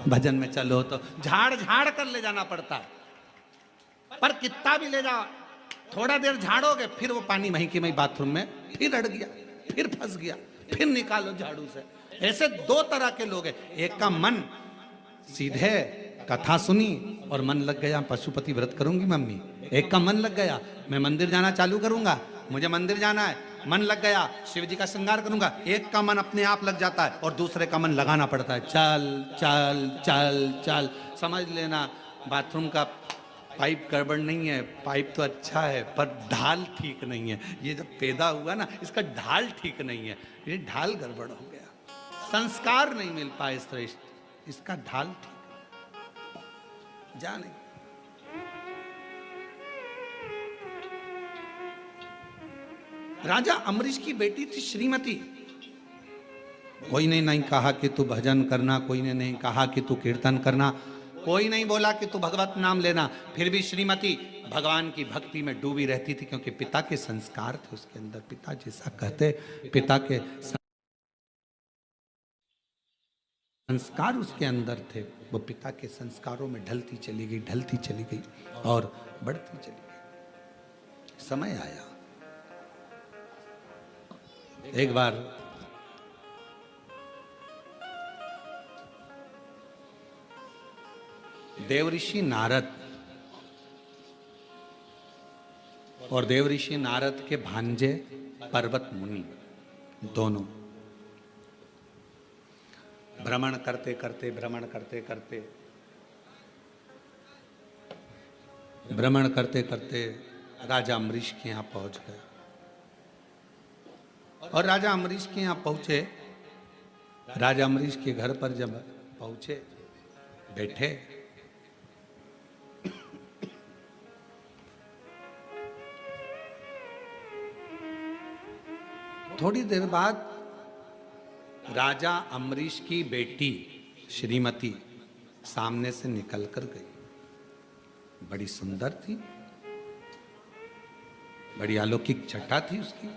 भजन में चलो तो झाड़ झाड़ कर ले जाना पड़ता है, पर कितना भी ले जाओ, थोड़ा देर झाड़ोगे फिर वो पानी वहीं की वहीं बाथरूम में फिर अड़ गया, फिर फंस गया, फिर निकालो झाड़ू से। ऐसे दो तरह के लोग हैं, एक का मन सीधे कथा सुनी और मन लग गया पशुपति व्रत करूंगी मम्मी, एक का मन लग गया मैं मंदिर जाना चालू करूंगा, मुझे मंदिर जाना है, मन लग गया शिव जी का श्रृंगार करूंगा। एक का मन अपने आप लग जाता है और दूसरे का मन लगाना पड़ता है, चल चल चल चल। समझ लेना बाथरूम का पाइप गड़बड़ नहीं है, पाइप तो अच्छा है पर ढाल ठीक नहीं है। ये जब पैदा हुआ ना इसका ढाल ठीक नहीं है, ये ढाल गड़बड़ हो गया, संस्कार नहीं मिल पाए श्रेष्ठ, इसका ढाल ठीक जा नहीं। राजा अम्बरीश की बेटी थी श्रीमती। कोई ने नहीं कहा कि तू भजन करना, कोई ने नहीं कहा कि तू कीर्तन करना, कोई नहीं बोला कि तू भगवत नाम लेना, फिर भी श्रीमती भगवान की भक्ति में डूबी रहती थी, क्योंकि पिता के संस्कार थे उसके अंदर, पिता जैसा कहते पिता के संस्कार उसके अंदर थे, वो पिता के संस्कारों में ढलती चली गई, ढलती चली गई और बढ़ती चली गई। समय आया एक बार देवऋषि नारद और देवऋषि नारद के भांजे पर्वत मुनि दोनों भ्रमण करते करते राजा अम्बरीश के यहाँ पहुंच गए। और राजा अम्बरीश के यहाँ पहुंचे, राजा अम्बरीश के घर पर जब पहुंचे बैठे, थोड़ी देर बाद राजा अम्बरीश की बेटी श्रीमती सामने से निकल कर गई। बड़ी सुंदर थी, बड़ी अलौकिक छटा थी उसकी।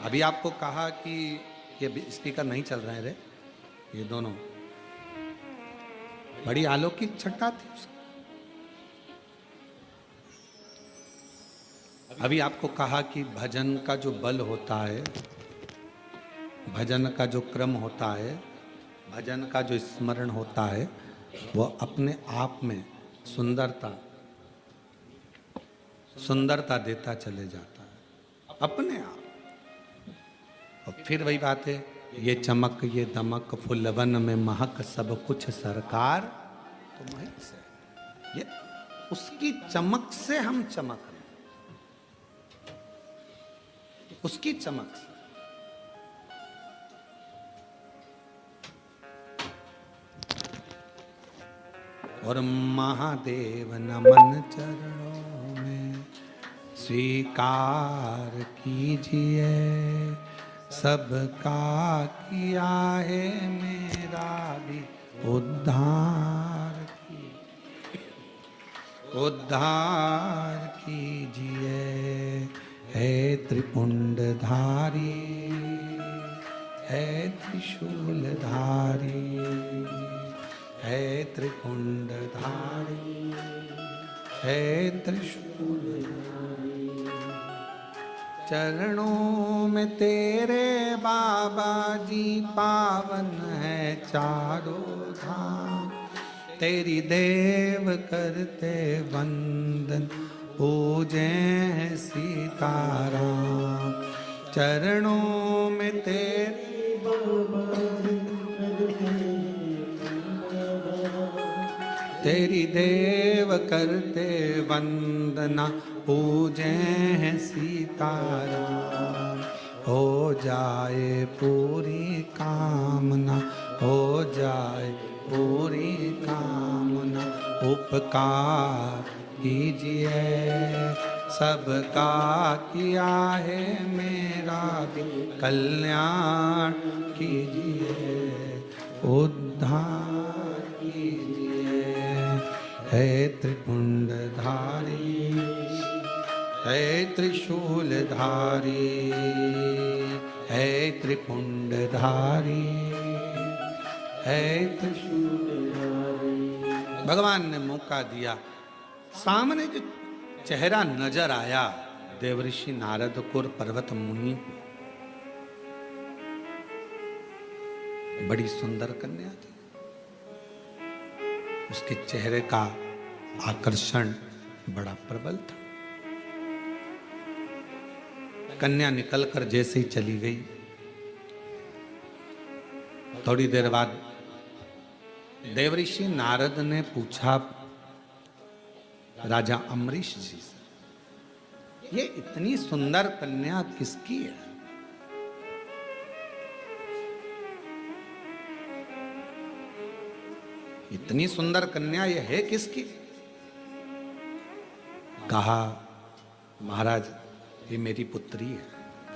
अभी आपको कहा कि ये स्पीकर नहीं चल रहे रे, ये दोनों, बड़ी अलौकिक छटा थी उसकी। अभी आपको कहा कि भजन का जो बल होता है, भजन का जो क्रम होता है, भजन का जो स्मरण होता है, वो अपने आप में सुंदरता देता चले जाता है अपने आप। और फिर वही बात है, ये चमक ये दमक फुलवन में महक सब कुछ सरकार तो महक से, ये उसकी चमक से हम चमक रहे हैं, उसकी चमक से। और महादेव नमन चरणों में स्वीकार कीजिए, सबका किया है मेरा भी उद्धार कीजिए। है त्रिपुंडधारी, है त्रिशूलधारी, है त्रिपुंडधारी, है त्रिशूलधारी। चरणों में तेरे बाबा जी पावन है चारों धाम, तेरी देव करते वंदन पूजे हैं सीताराम। चरणों में तेरे बाबा तेरी देव करते वंदना पूजे हैं सीताराम। हो जाए पूरी कामना, हो जाए पूरी कामना, उपकार कीजिए, सबका किया है मेरा भी कल्याण कीजिए, उद्धार कीजिए। है त्रिपुंडधारी, है त्रिशूलधारी, है त्रिपुंडधारी, है त्रिशूलधारी। भगवान ने मौका दिया। सामने जो चेहरा नजर आया देवऋषि नारद को और पर्वत मुनि को, बड़ी सुंदर कन्या थी। उसके चेहरे का आकर्षण बड़ा प्रबल था। कन्या निकलकर जैसे ही चली गई, थोड़ी देर बाद देवऋषि नारद ने पूछा राजा अम्बरीश जी से, ये इतनी सुंदर कन्या किसकी है? इतनी सुंदर कन्या ये है किसकी? कहा, महाराज ये मेरी पुत्री है,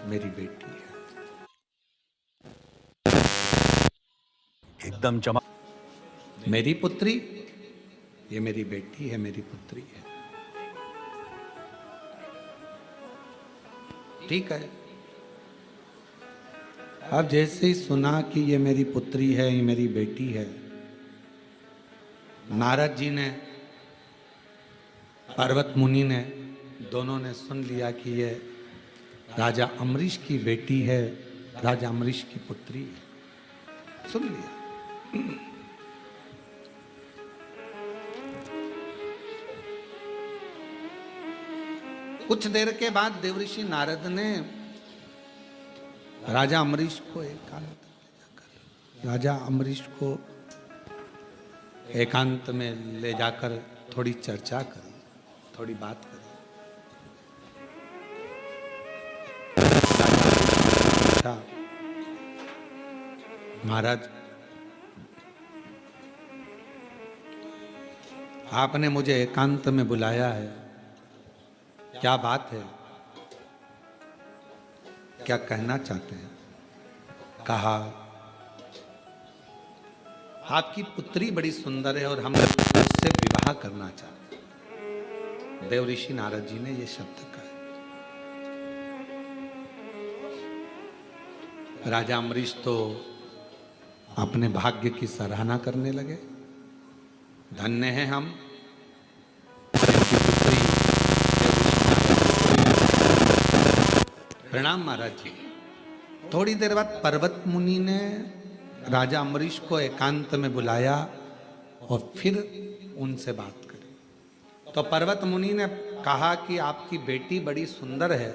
मेरी बेटी है। एकदम चमक। मेरी पुत्री, ये मेरी बेटी है, मेरी पुत्री है। ठीक है। अब जैसे ही सुना कि ये मेरी पुत्री है, ये मेरी बेटी है, नारद जी ने, पर्वत मुनि ने, दोनों ने सुन लिया कि ये राजा अम्बरीश की बेटी है, राजा अम्बरीश की पुत्री है। सुन लिया। कुछ देर के बाद देवऋषि नारद ने राजा अम्बरीश को राजा अम्बरीश को एकांत में ले जाकर थोड़ी चर्चा करी, थोड़ी बात करी। महाराज, आपने मुझे एकांत में बुलाया है, क्या बात है? क्या कहना चाहते हैं? कहा, आपकी पुत्री बड़ी सुंदर है और हम उससे विवाह करना चाहते हैं। देवऋषि नारद जी ने ये शब्द कहा। राजा अम्बरीश तो अपने भाग्य की सराहना करने लगे। धन्य हैं हम, प्रणाम महाराज जी। थोड़ी देर बाद पर्वत मुनि ने राजा अम्बरीश को एकांत में बुलाया और फिर उनसे बात करी। तो पर्वत मुनि ने कहा कि आपकी बेटी बड़ी सुंदर है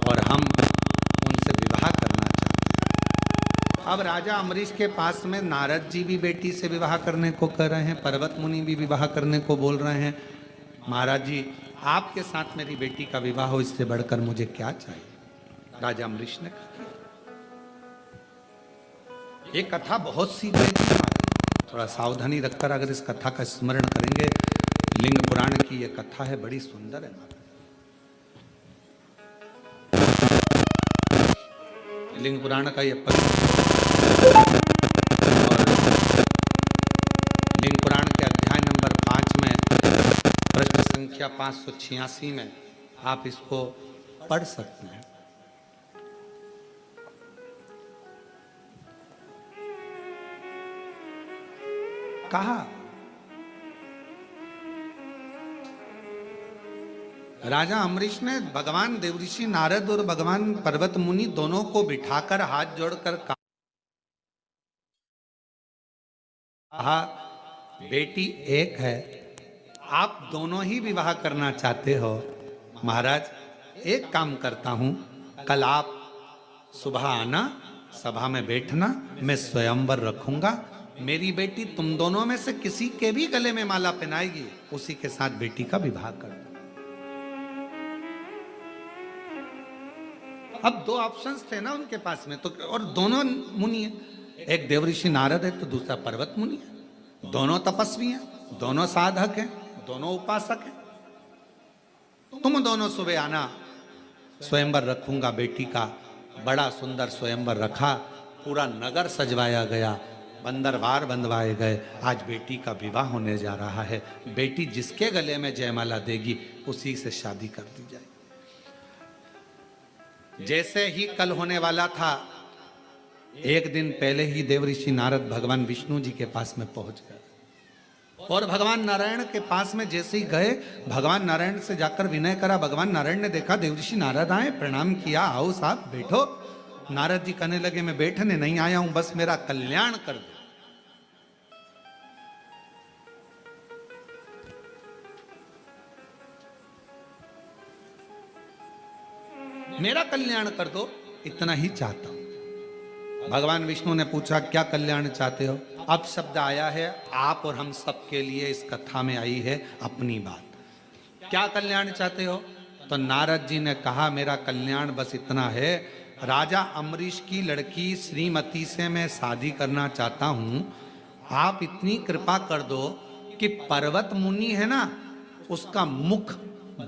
और हम उनसे विवाह करना चाहते हैं। अब राजा अम्बरीश के पास में नारद जी भी बेटी से विवाह करने को कह रहे हैं, पर्वत मुनि भी विवाह करने को बोल रहे हैं। महाराज जी, आपके साथ मेरी बेटी का विवाह हो, इससे बढ़कर मुझे क्या चाहिए? राजा अम्बरीश ने कहा, ये कथा बहुत सीखेगी, थोड़ा सावधानी रखकर अगर इस कथा का स्मरण करेंगे। लिंग पुराण की ये कथा है, बड़ी सुंदर है। लिंग पुराण का ये और लिंग पुराण के अध्याय नंबर 5 में प्रश्न संख्या 586 में आप इसको पढ़ सकते हैं। कहा, राजा अम्बरीश ने भगवान देवऋषि नारद और भगवान पर्वत मुनि दोनों को बिठाकर हाथ जोड़कर कहा, बेटी एक है, आप दोनों ही विवाह करना चाहते हो। महाराज, एक काम करता हूं, कल आप सुबह आना, सभा में बैठना, मैं स्वयंवर रखूंगा। मेरी बेटी तुम दोनों में से किसी के भी गले में माला पहनाएगी, उसी के साथ बेटी का विवाह कर दो। अब दो ऑप्शंस थे ना उनके पास में, तो और दोनों मुनि हैं, एक देवऋषि नारद है तो दूसरा पर्वत मुनि है। दोनों तपस्वी हैं, दोनों साधक हैं, दोनों उपासक हैं। तुम दोनों सुबह आना, स्वयंवर रखूंगा बेटी का। बड़ा सुंदर स्वयंवर रखा, पूरा नगर सजवाया गया, बंदरवार बंधवाए गए। आज बेटी का विवाह होने जा रहा है। बेटी जिसके गले में जयमाला देगी उसी से शादी कर दी जाए। जैसे ही कल होने वाला था, एक दिन पहले ही देवऋषि नारद भगवान विष्णु जी के पास में पहुंच गए। और भगवान नारायण के पास में जैसे ही गए, भगवान नारायण से जाकर विनय करा। भगवान नारायण ने देखा देवऋषि नारद आए, प्रणाम किया, आओ साहब बैठो। नारद जी कहने लगे मैं बैठने नहीं आया हूं, बस मेरा कल्याण कर दो। मेरा कल्याण कर दो, इतना ही चाहता हूं। भगवान विष्णु ने पूछा क्या कल्याण चाहते हो? अब शब्द आया है आप और हम सब के लिए, इस कथा में आई है अपनी बात। क्या कल्याण चाहते हो? तो नारद जी ने कहा मेरा कल्याण बस इतना है, राजा अम्बरीश की लड़की श्रीमती से मैं शादी करना चाहता हूं। आप इतनी कृपा कर दो कि पर्वत मुनि है ना, उसका मुख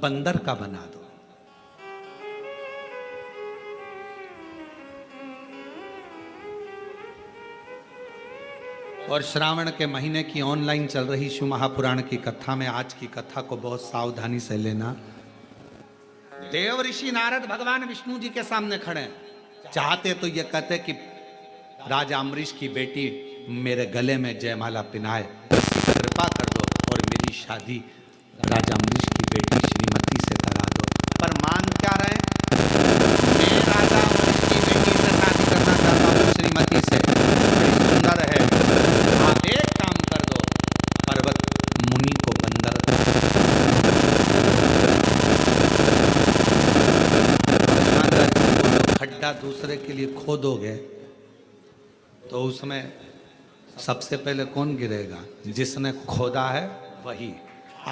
बंदर का बना दो। और श्रावण के महीने की ऑनलाइन चल रही शिव महापुराण की कथा में आज की कथा को बहुत सावधानी से लेना। देव ऋषि नारद भगवान विष्णु जी के सामने खड़े हैं। चाहते तो ये कहते कि राजा अम्बरीश की बेटी मेरे गले में जयमाला पिनाए, कृपा कर दो और मेरी शादी राजा अम्बरीश की बेटी श्रीमती से करा दो। पर मान क्या रहे? मैं राजा अम्बरीश की बेटी से शादी करना चाहता हूँ, श्रीमती से, बड़ी सुंदर है। आप एक काम कर दो, पर्वत मुनि को बंदर खड्डा दूसरे के लिए खोदोगे तो उसमें सबसे पहले कौन गिरेगा? जिसने खोदा है वही।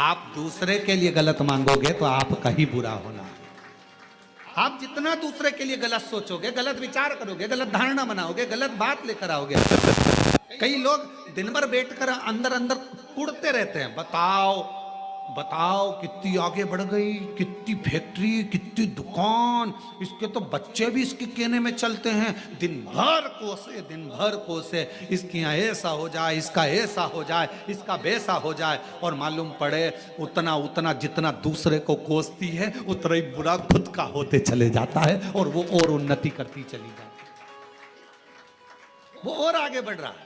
आप दूसरे के लिए गलत मांगोगे तो आपका ही बुरा होना। आप जितना दूसरे के लिए गलत सोचोगे, गलत विचार करोगे, गलत धारणा बनाओगे, गलत बात लेकर आओगे। कई लोग दिन भर बैठकर अंदर अंदर कुड़ते रहते हैं, बताओ बताओ कितनी आगे बढ़ गई, कितनी फैक्ट्री, कितनी दुकान, इसके तो बच्चे भी इसके कहने में चलते हैं। दिन भर कोसे, इसके यहाँ ऐसा हो जाए, इसका ऐसा हो जाए, इसका वैसा हो जाए। और मालूम पड़े उतना उतना जितना दूसरे को कोसती है उतना ही बुरा खुद का होते चले जाता है, और वो और उन्नति करती चली जाती है, वो और आगे बढ़ रहा है।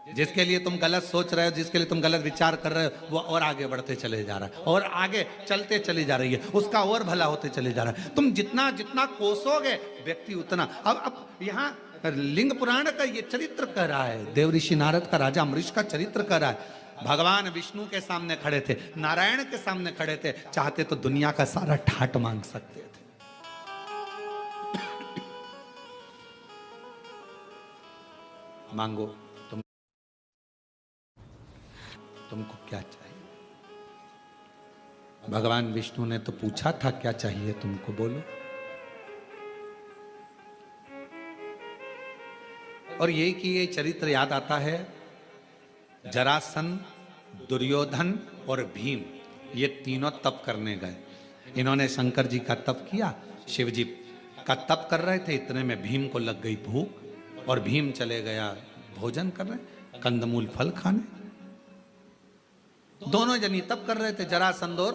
जिसके लिए तुम गलत सोच रहे हो, जिसके लिए तुम गलत विचार कर रहे हो, वो और आगे बढ़ते चले जा रहा है, और आगे चलते चली जा रही है, उसका और भला होते चले जा रहा है। तुम जितना जितना कोसोगे व्यक्ति उतना। अब यहाँ लिंग पुराण का ये चरित्र कह रहा है, देव ऋषि नारद का राजा अम्बरीश का चरित्र कह रहा है। भगवान विष्णु के सामने खड़े थे, नारायण के सामने खड़े थे, चाहते तो दुनिया का सारा ठाट मांग सकते थे। मांगो, तुमको क्या चाहिए? भगवान विष्णु ने तो पूछा था क्या चाहिए तुमको, बोलो। और ये कि ये चरित्र याद आता है, जरासंध, दुर्योधन और भीम, ये तीनों तप करने गए। इन्होंने शंकर जी का तप किया, शिव जी का तप कर रहे थे, इतने में भीम को लग गई भूख और भीम चले गया भोजन करने, कंदमूल फल खाने। दोनों जनी तप कर रहे थे, जरासंध और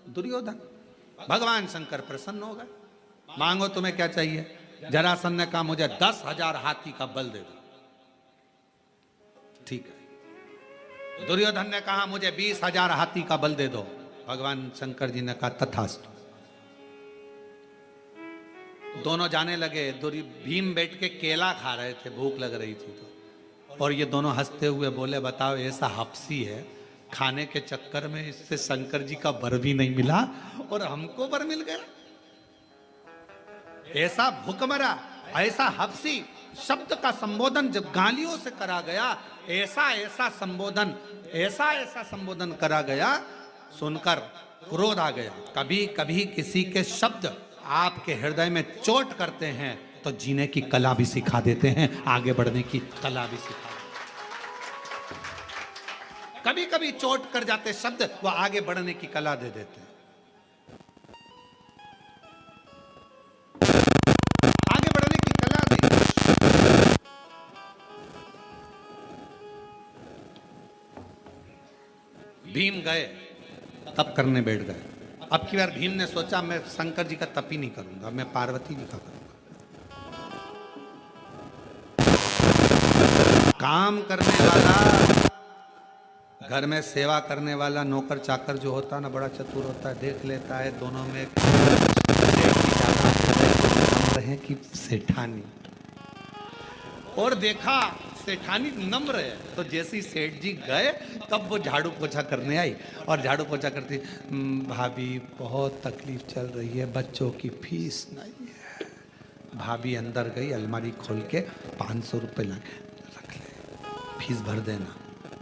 दुर्योधन। भगवान शंकर प्रसन्न हो गए, मांगो तुम्हें क्या चाहिए? जरासंध ने कहा मुझे 10,000 हाथी का बल दे दो। ठीक है। दुर्योधन ने कहा मुझे 20,000 हाथी का बल दे दो। भगवान शंकर जी ने कहा तथास्तु। दोनों जाने लगे। भीम बैठ के केला खा रहे थे, भूख लग रही थी तो, और ये दोनों हंसते हुए बोले बताओ ऐसा हपसी है, खाने के चक्कर में इससे शंकर जी का वर भी नहीं मिला और हमको वर मिल गया। ऐसा भूखमरा, ऐसा हपसी शब्द का संबोधन जब गालियों से करा गया, ऐसा संबोधन करा गया, सुनकर क्रोध आ गया। कभी कभी किसी के शब्द आपके हृदय में चोट करते हैं तो जीने की कला भी सिखा देते हैं, आगे बढ़ने की कला भी सिखा। कभी कभी चोट कर जाते शब्द वो आगे बढ़ने की कला दे देते हैं। आगे बढ़ने की कला दे। भीम गए, तप करने बैठ गए। अब की बार भीम ने सोचा मैं शंकर जी का तप ही नहीं करूंगा, मैं पार्वती जी का करूंगा। काम करने वाला घर में सेवा करने वाला नौकर चाकर जो होता है ना, बड़ा चतुर होता है, देख लेता है दोनों में रहे कि सेठानी, और देखा सेठानी नम्र है, तो जैसे ही सेठ जी गए तब वो झाड़ू पोछा करने आई, और झाड़ू पोछा करती, भाभी बहुत तकलीफ चल रही है, बच्चों की फीस नहीं है। भाभी अंदर गई, अलमारी खोल के 500 रुपये ला रख ले, फीस भर देना,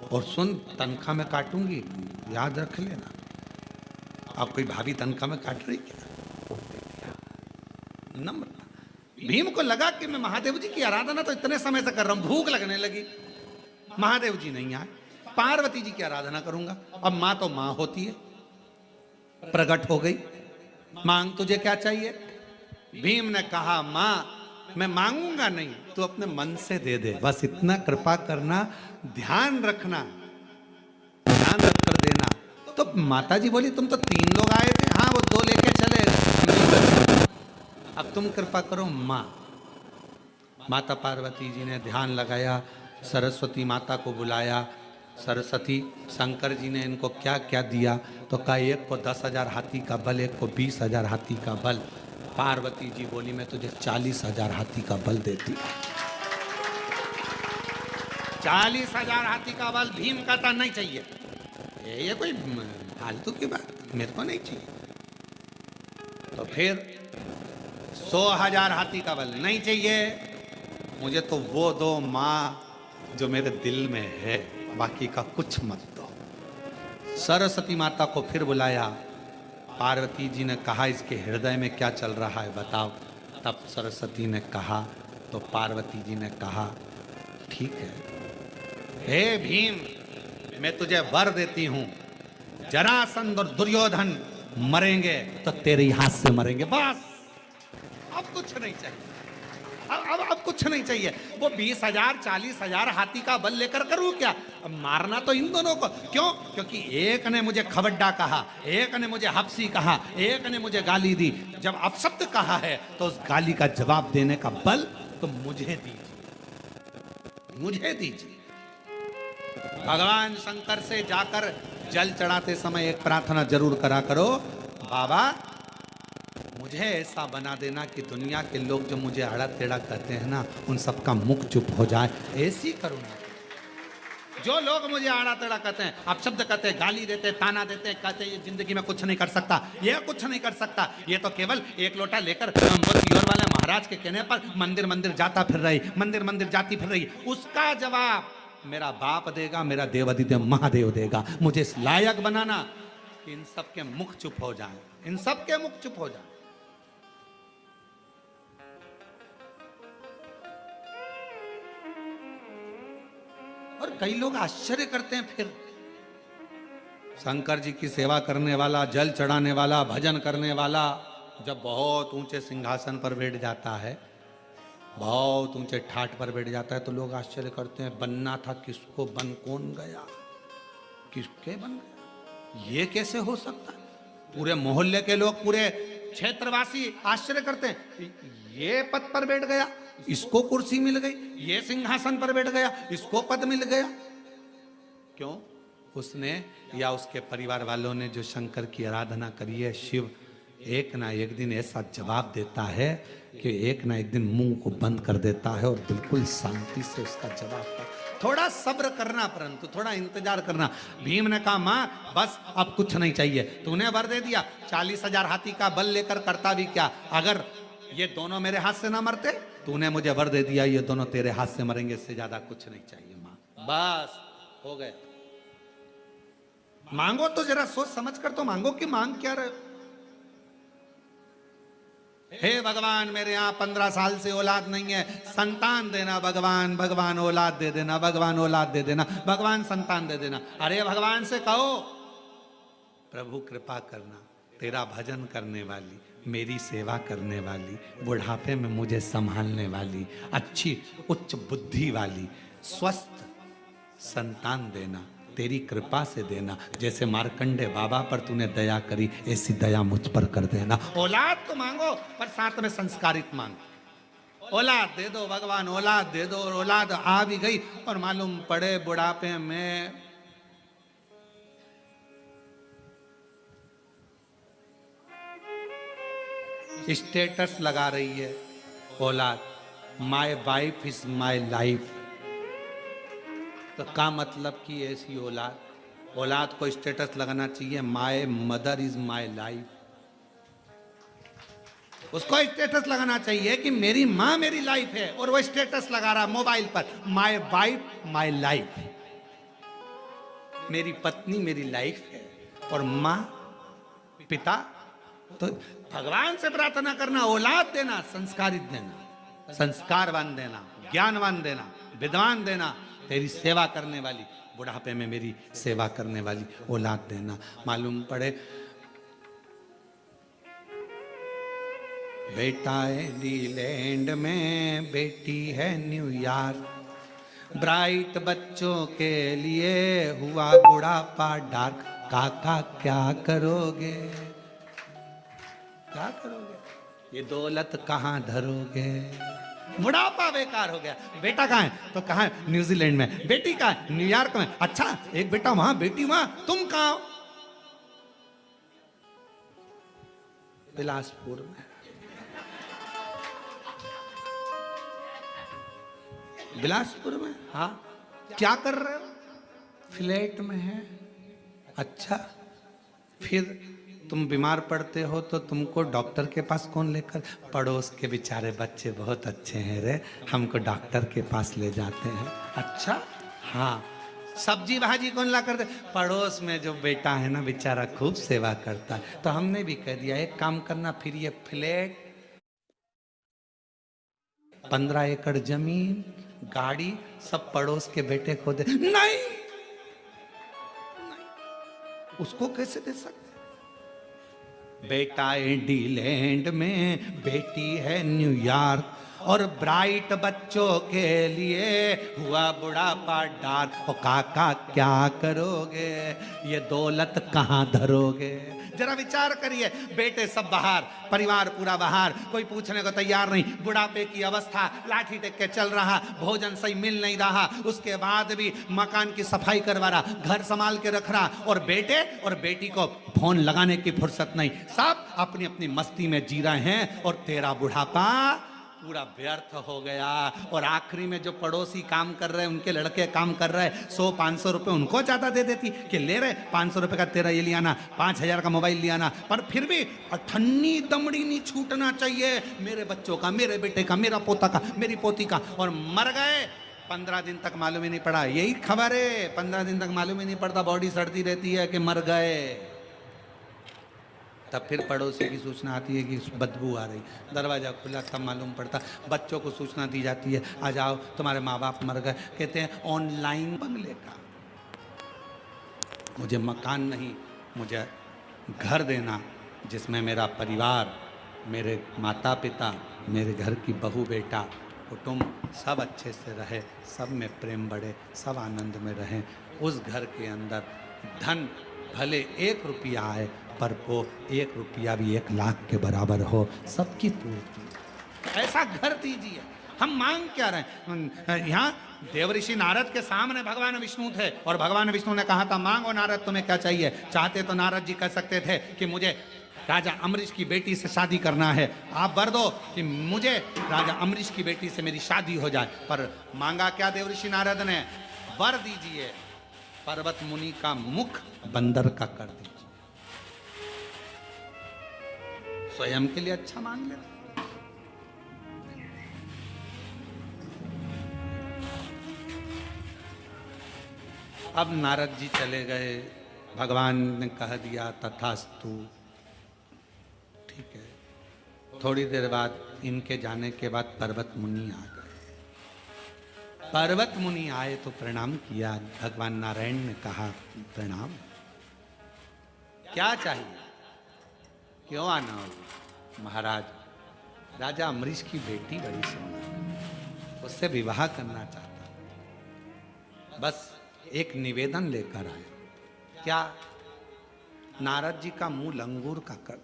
और सुन तनख्वाह में काटूंगी, याद रख लेना। आप कोई भाभी तनख्वाह में काट रही क्या? नम्र। भीम को लगा कि मैं महादेव जी की आराधना तो इतने समय से कर रहा हूं, भूख लगने लगी, महादेव जी नहीं आए, पार्वती जी की आराधना करूंगा। अब मां तो मां होती है, प्रकट हो गई, मांग तुझे क्या चाहिए? भीम ने कहा मां मैं मांगूंगा नहीं, तू अपने मन से दे दे, बस इतना कृपा करना, ध्यान रखना, ध्यान रख कर देना। तो माता जी बोली तुम तो 3 लोग आए थे, हाँ वो 2 लेके चले गए, अब तुम कृपा करो माँ। माता पार्वती जी ने ध्यान लगाया, सरस्वती माता को बुलाया। सरस्वती, शंकर जी ने इनको क्या क्या दिया? तो कहा एक को 10,000 हाथी का बल, एक को 20,000 हाथी का बल। पार्वती जी बोली मैं तुझे 40,000 हाथी का बल देती। 40,000 हाथी का बल। भीम कहता नहीं चाहिए, ये कोई फालतू की बात, मेरे को नहीं चाहिए। तो फिर 100,000 हाथी का बल नहीं चाहिए, मुझे तो वो दो माँ जो मेरे दिल में है, बाकी का कुछ मत दो। सरस्वती माता को फिर बुलाया। पार्वती जी ने कहा इसके हृदय में क्या चल रहा है बताओ। तब सरस्वती ने कहा, तो पार्वती जी ने कहा ठीक है, हे भीम मैं तुझे वर देती हूं, जरासंध और दुर्योधन मरेंगे तो तेरे ही हाथ से मरेंगे, बस अब कुछ नहीं चाहिए। अब कुछ नहीं चाहिए। वो 20,000 40,000 हाथी का बल लेकर करूं क्या? अब मारना तो इन दोनों को। क्यों? क्योंकि एक ने मुझे खबड्डा कहा, एक ने मुझे हफ्सी कहा, एक ने मुझे गाली दी। जब अपशब्द कहा है तो उस गाली का जवाब देने का बल तो मुझे दीजिए, मुझे दीजिए। भगवान शंकर से जाकर जल चढ़ाते समय एक प्रार्थना जरूर करा करो, बाबा मुझे ऐसा बना देना कि दुनिया के लोग जो मुझे आड़ा टेढ़ा कहते हैं ना, उन सबका मुख चुप हो जाए, ऐसी करुणा। जो लोग मुझे आड़ा टेढ़ा कहते हैं, आप शब्द कहते हैं, गाली देते, ताना देते, कहते ये जिंदगी में कुछ नहीं कर सकता, ये कुछ नहीं कर सकता, ये तो केवल एक लोटा लेकर सियोर वाले महाराज के कहने पर मंदिर मंदिर जाता फिर रही, मंदिर मंदिर जाती फिर रही, उसका जवाब मेरा बाप देगा, मेरा देवादिदेव महादेव देगा। मुझे इस लायक बनाना कि इन सबके मुख चुप हो जाए, इन सबके मुख चुप हो जाए। और कई लोग आश्चर्य करते हैं, फिर शंकर जी की सेवा करने वाला, जल चढ़ाने वाला, भजन करने वाला जब बहुत ऊंचे सिंहासन पर बैठ जाता है, बहुत ऊंचे ठाट पर बैठ जाता है, तो लोग आश्चर्य करते हैं बनना था किसको, बन कौन गया, किसके बन गया, ये कैसे हो सकता है? पूरे मोहल्ले के लोग, पूरे क्षेत्रवासी आश्चर्य करते हैं, ये पद पर बैठ गया, इसको कुर्सी मिल गई, ये सिंहासन पर बैठ गया, इसको पद मिल गया। क्यों? उसने या उसके परिवार वालों ने जो शंकर की आराधना करी है, शिव एक ना एक दिन ऐसा जवाब देता है कि एक ना एक दिन मुंह को बंद कर देता है और बिल्कुल शांति से उसका जवाब। थोड़ा सब्र करना, परंतु थोड़ा इंतजार करना। भीम ने कहा मां बस अब कुछ नहीं चाहिए, तूने वर दे दिया, 40,000 हाथी का बल लेकर करता भी क्या, अगर ये दोनों मेरे हाथ से ना मरते, तूने मुझे वर दे दिया, ये दोनों तेरे हाथ से मरेंगे, इससे ज्यादा कुछ नहीं चाहिए मां, बस हो गया। मांगो तो जरा सोच समझ कर तो मांगो कि मांग क्या रहे। हे भगवान मेरे यहाँ 15 साल से औलाद नहीं है, संतान देना भगवान, भगवान औलाद दे देना, भगवान औलाद दे देना, भगवान संतान दे देना। अरे भगवान से कहो प्रभु कृपा करना, तेरा भजन करने वाली, मेरी सेवा करने वाली, बुढ़ापे में मुझे संभालने वाली, अच्छी उच्च बुद्धि वाली, स्वस्थ संतान देना, तेरी कृपा से देना। जैसे मार्कंडे बाबा पर तूने दया करी, ऐसी दया मुझ पर कर देना। औलाद तो मांगो पर साथ में संस्कारित मांगो। औलाद दे दो भगवान, औलाद दे दो। और औलाद आ भी गई और मालूम पड़े बुढ़ापे में स्टेटस लगा रही है औलाद, my wife is my life. तो क्या मतलब कि ऐसी औलाद को स्टेटस लगाना चाहिए my mother is my life. उसको स्टेटस लगाना चाहिए कि मेरी माँ मेरी लाइफ है, और वो स्टेटस लगा रहा मोबाइल पर माय वाइफ माय लाइफ। मेरी पत्नी मेरी लाइफ है और माँ पिता। तो भगवान से प्रार्थना करना औलाद देना, संस्कारित देना, संस्कारवान देना, ज्ञानवान देना, विद्वान देना, तेरी सेवा करने वाली, बुढ़ापे में मेरी सेवा करने वाली औलाद देना। मालूम पड़े बेटा है न्यूलैंड में, बेटी है न्यूयॉर्क। ब्राइट बच्चों के लिए हुआ बुढ़ापा डार्क। काका क्या करोगे, क्या करोगे, ये दौलत कहाँ धरोगे। बुढ़ापा बेकार हो गया। बेटा कहाँ है, तो कहाँ है, न्यूजीलैंड में। बेटी कहाँ है, न्यूयॉर्क में। अच्छा, एक बेटा वहां बेटी वहां, तुम कहाँ हो, बिलासपुर में। बिलासपुर में, हाँ। क्या कर रहे हो, फ्लैट में है। अच्छा, फिर तुम बीमार पड़ते हो तो तुमको डॉक्टर के पास कौन लेकर, पड़ोस के बेचारे बच्चे बहुत अच्छे हैं रे, हमको डॉक्टर के पास ले जाते हैं। अच्छा, हाँ। सब्जी भाजी कौन ला करते, पड़ोस में जो बेटा है ना बेचारा खूब सेवा करता है। तो हमने भी कह दिया एक काम करना, फिर ये फ्लैट, 15 एकड़ जमीन, गाड़ी सब पड़ोस के बेटे को दे। नहीं, उसको कैसे दे सकते। बेटा इंडीलैंड में, बेटी है न्यूयॉर्क, और ब्राइट बच्चों के लिए हुआ बुढ़ापा डार्क। ओ काका क्या करोगे, ये दौलत कहाँ धरोगे। जरा विचार करिए, बेटे सब बाहर, परिवार पूरा बाहर, कोई पूछने को तैयार नहीं, बुढ़ापे की अवस्था, लाठी टेक के चल रहा, भोजन सही मिल नहीं रहा, उसके बाद भी मकान की सफाई करवा रहा, घर संभाल के रख रहा, और बेटे और बेटी को फोन लगाने की फुर्सत नहीं, सब अपनी अपनी मस्ती में जी रहे हैं, और तेरा बुढ़ापा पूरा व्यर्थ हो गया। और आखिरी में जो पड़ोसी काम कर रहे हैं, उनके लड़के काम कर रहे हैं, 100-500 रुपए उनको ज्यादा दे देती कि ले रहे 500 रुपए का तेरा ये लियाना, 5000 का मोबाइल लियाना। पर फिर भी अठन्नी दमड़ी नहीं छूटना चाहिए, मेरे बच्चों का, मेरे बेटे का, मेरा पोता का, मेरी पोती का। और मर गए 15 दिन तक मालूम ही नहीं पड़ा, यही खबर है, 15 दिन तक मालूम ही नहीं पड़ता, बॉडी सड़ती रहती है कि मर गए। तब फिर पड़ोसी की सूचना आती है कि बदबू आ रही, दरवाज़ा खुला, तब मालूम पड़ता। बच्चों को सूचना दी जाती है, आ जाओ तुम्हारे माँ बाप मर गए। कहते हैं ऑनलाइन बंगले का, मुझे मकान नहीं, मुझे घर देना जिसमें मेरा परिवार, मेरे माता पिता, मेरे घर की बहू बेटा, कुटुंब सब अच्छे से रहे, सब में प्रेम बढ़े, सब आनंद में रहें। उस घर के अंदर धन भले 1 रुपया आए, पर वो 1 रुपया भी 1 लाख के बराबर हो, सबकी पूर्ति। ऐसा घर दीजिए। हम मांग क्या रहे हैं। यहाँ देवऋषि नारद के सामने भगवान विष्णु थे, और भगवान विष्णु ने कहा था मांगो नारद तुम्हें क्या चाहिए। चाहते तो नारद जी कह सकते थे कि मुझे राजा अम्बरीश की बेटी से शादी करना है, आप वर दो कि मुझे राजा अम्बरीश की बेटी से मेरी शादी हो जाए। पर मांगा क्या देवऋषि नारद ने, वर दीजिए पर्वत मुनि का मुख बंदर का कर दीजिए। स्वयं के लिए अच्छा मांग लेना। अब नारद जी चले गए, भगवान ने कह दिया तथास्तु, ठीक है। थोड़ी देर बाद इनके जाने के बाद पर्वत मुनि आ गए। पर्वत मुनि आए तो प्रणाम किया। भगवान नारायण ने कहा प्रणाम, क्या चाहिए, क्यों आना हो। महाराज, राजा अम्बरीश की बेटी बड़ी सुंदर, उससे विवाह करना चाहता, बस एक निवेदन लेकर आए। क्या, नारद जी का मुंह लंगूर का कर